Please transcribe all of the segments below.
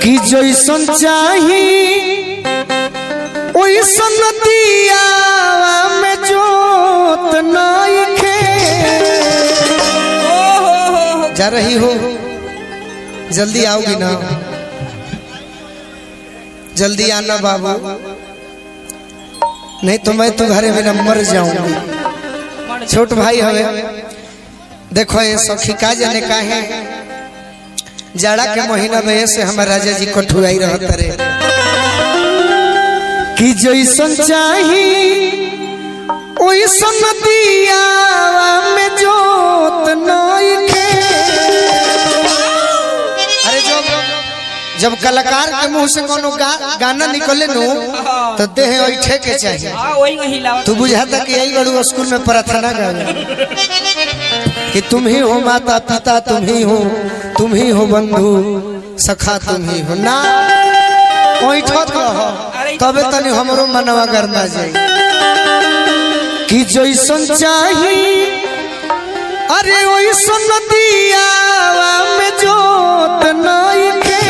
कि जैसन चाही ओइसन दिया में जोत नइखे। जा रही हो, जल्दी आओगी ना? जल्दी आना बाबू, नहीं तो मैं तो घरे में मर जाऊंगी। छोट भाई हवे देखो ये सखी का जाने का है जाड़ा के महीना में से हमारे राजा जी कठुआई रहते रे कि जैसन चाही ओइसन दिया में जोत नइखे। अरे जब कलाकार के मुंह से कोनो गाना निकले नु तो देह ऐठे के चाहिए। तू बुझाता कि यही बड़ू स्कूल में प्रार्थना गावे कि तुम ही हो माता पिता, तुम ही हो बंधु सखा, तुम ही हो ना ऐठत रहो तबे तनी हमरो मनवा गरमा जाई। कि जैसन चाही अरे ओइसन दिया में जोत नइखे।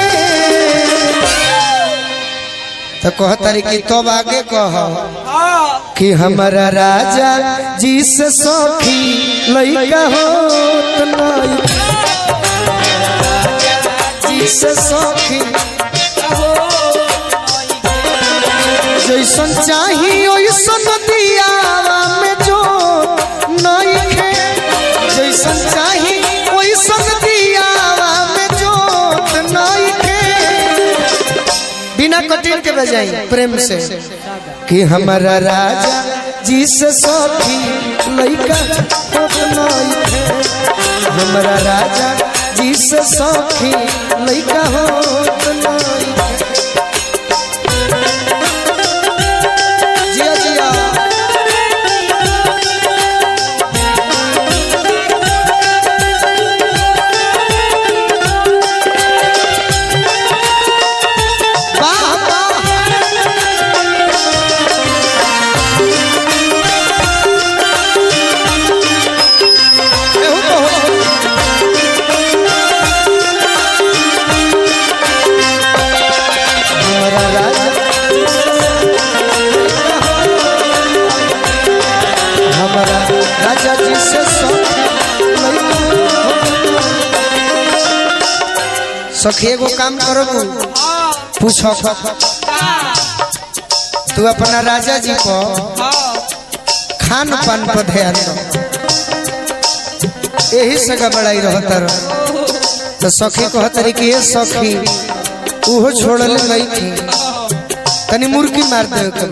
तो कहतारी कि तब आगे कह कि हमारा राजा जी से सखी लइका होत नइखे। जी से सखी जैसन चाही ओइसन दिया में जोत नइखे। जैसन चाही ओइसन दिया में जोत नइखे। बिना कटिंग के बजाई प्रेम से कि हमारा राजा जी से सखी लइका होत नइखे। हमारा राजा जी से सखी लइका होत नइखे। जिया जिया सखी एगो काम करो पूछो तू अपना राजा जी को खान पान पर ध्यान दो, यही से गबड़ाई रहता रहो। तो सखी कहतरी कि ये सखी उहो छोड़ले नहीं थी तनी मुर्गी मार दे तुम।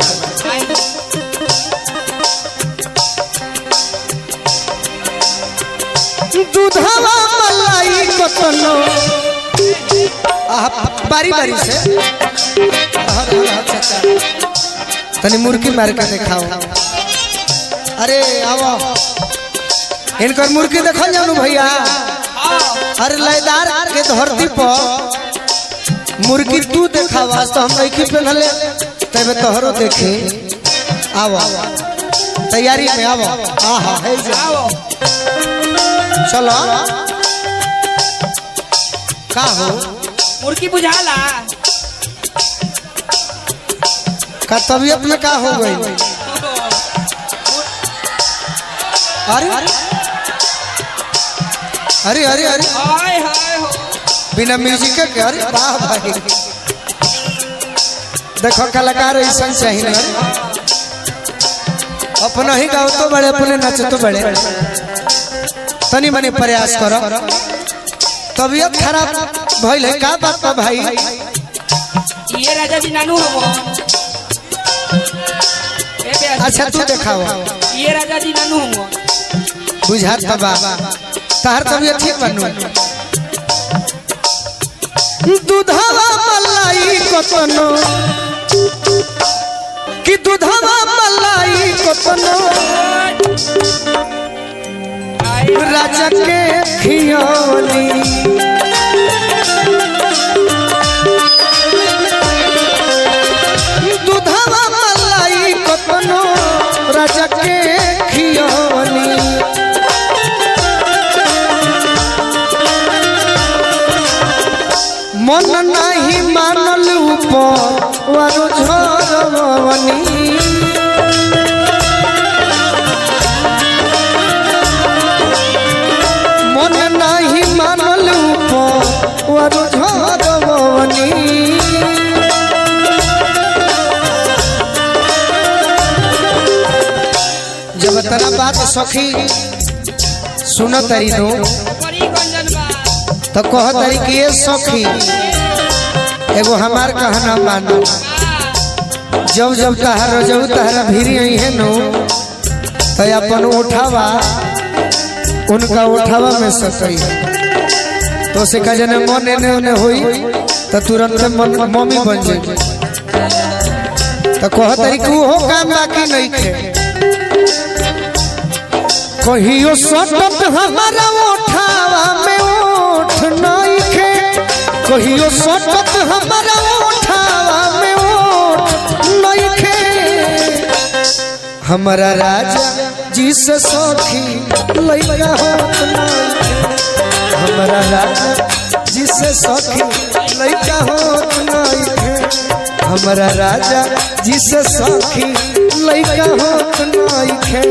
दूधवा मलाई कतनो बारी बारी से तनी मुर्गी मार के दिखाओ। अरे आओ इनकर मुर्गी देखो जानू भैया। अरे लयदार के धरती पर मुर्गी तू देखा वास्तव हम नहीं पहनले तब तोहरो देखे। आओ तैयारी में आओ। आहा है चलो का हो मुर्गी बुझाला का तबीयत में का हो गई। अरे अरे अरे अरे हाय हाय हो बिना म्यूजिक के अरे वाह भाई देखो कलाकार ऐसा चाहिए ना अपना ही गाओ तो बड़े अपने नाचे तो बड़े तनी मनी प्रयास करो। तबीयत खराब भइल है का बात बा भाई। ये राजा जी नानू हो अच्छा तू दिखाओ। ये राजा जी नानू हो बुझात बा तार तबीयत ठीक बनू। दूधवा मलाई कतनो कि दूधवा मलाई कतनो राजा के खियोनी। दूधवा मलाई कतनो राजा के खियोनी। मन मन नहीं मानल ऊपर वारो झरवनी मन नहीं मानल ऊपर वारो झरवनी जब तना बात सखी सुन तरी नो तो कह तरी कि ये सखी एगो हमार कहना मानो जब जब तहार रजऊ तहरा भीरी आई है नो तो अपन उठावा उनका उठावा में सकई तो से का जने मन ने होई तो तुरंत मम्मी बन जाई तो कह तरी कि हो काम बाकी नहीं थे कहियो सटत हमारा उठावा में उठ नहीं खे कहियो सटत हमारा उठावा में उठ नहीं खे हमारा राजा जी से सखी लइका होत नहीं हमारा राजा जी से सखी लइका होत नहीं खे हमारा राजा जी से सखी लइका होत नहीं खे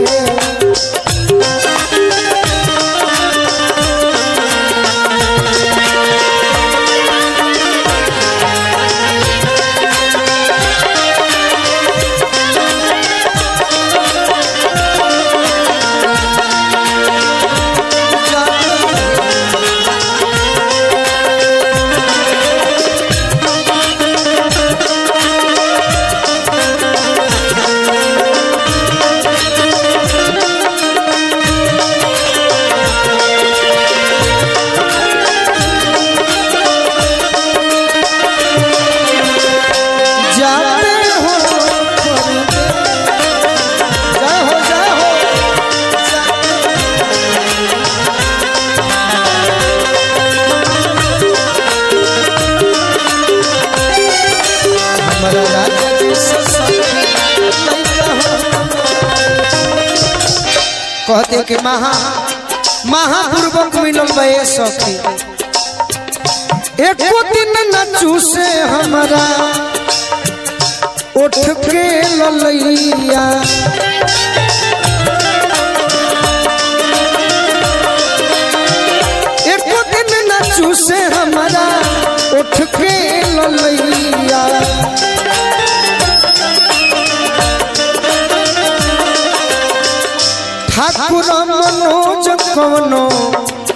कहते कि महापूर्वक मिलल बे सखी एको दिन न चूसे हमारा उठ के ललैया एको दिन न चूसे हमारा उठ के ललैया ठाकुर मनोज कवनो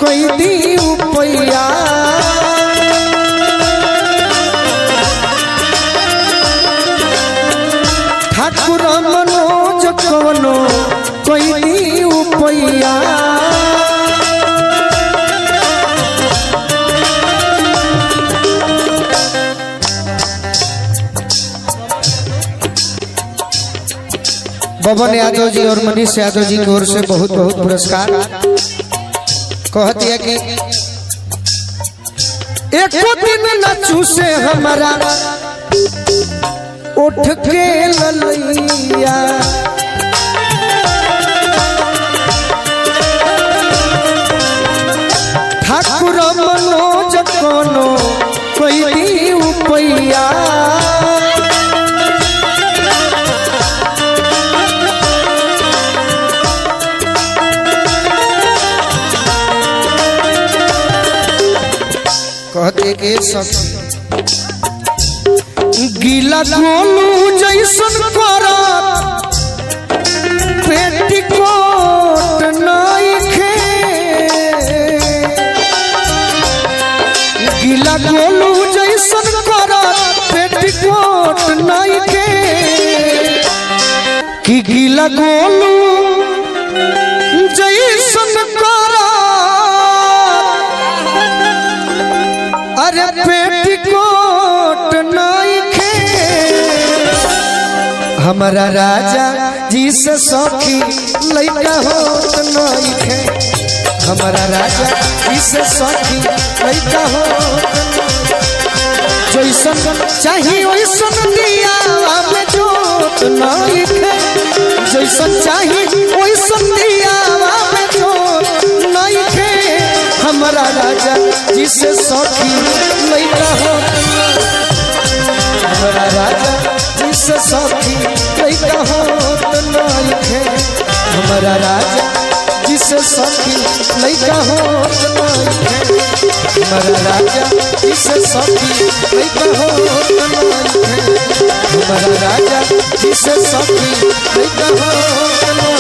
कोई दी उपैया ठाकुर मनोज कवनो कोई दी उपैया बबन यादव जी और मनीष यादव जी की ओर से बहुत बहुत पुरस्कार कहती है कि एको दिन न चूसे हमारा उठ के ललैया ठाकुर मनोज कोनो कोई दी उपैया कहते के सखी गीला गोलू जैसन करत पेटीकोट नइखे गीला गोलू जैसन करत पेटीकोट नइखे कि गीला गोलू जैसन करत अरे पेटीकोट नइखे हमारा राजा जी से सखी लइका होत नइखे हमारा राजा जी से सखी लइका होत जैसन चाही वैसन दिया में जोत नइखे जैसन चाही वैसन दिया में जोत नइखे हमारा राजा जी जिसे सखी लइका हो हमारा राजा जिसे सखी लइका हो नइखे हमारा राजा जिसे सखी लइका हो नइखे हमारा राजा जिसे सखी लइका हो नइखे हमारा राजा जिसे सखी लइका हो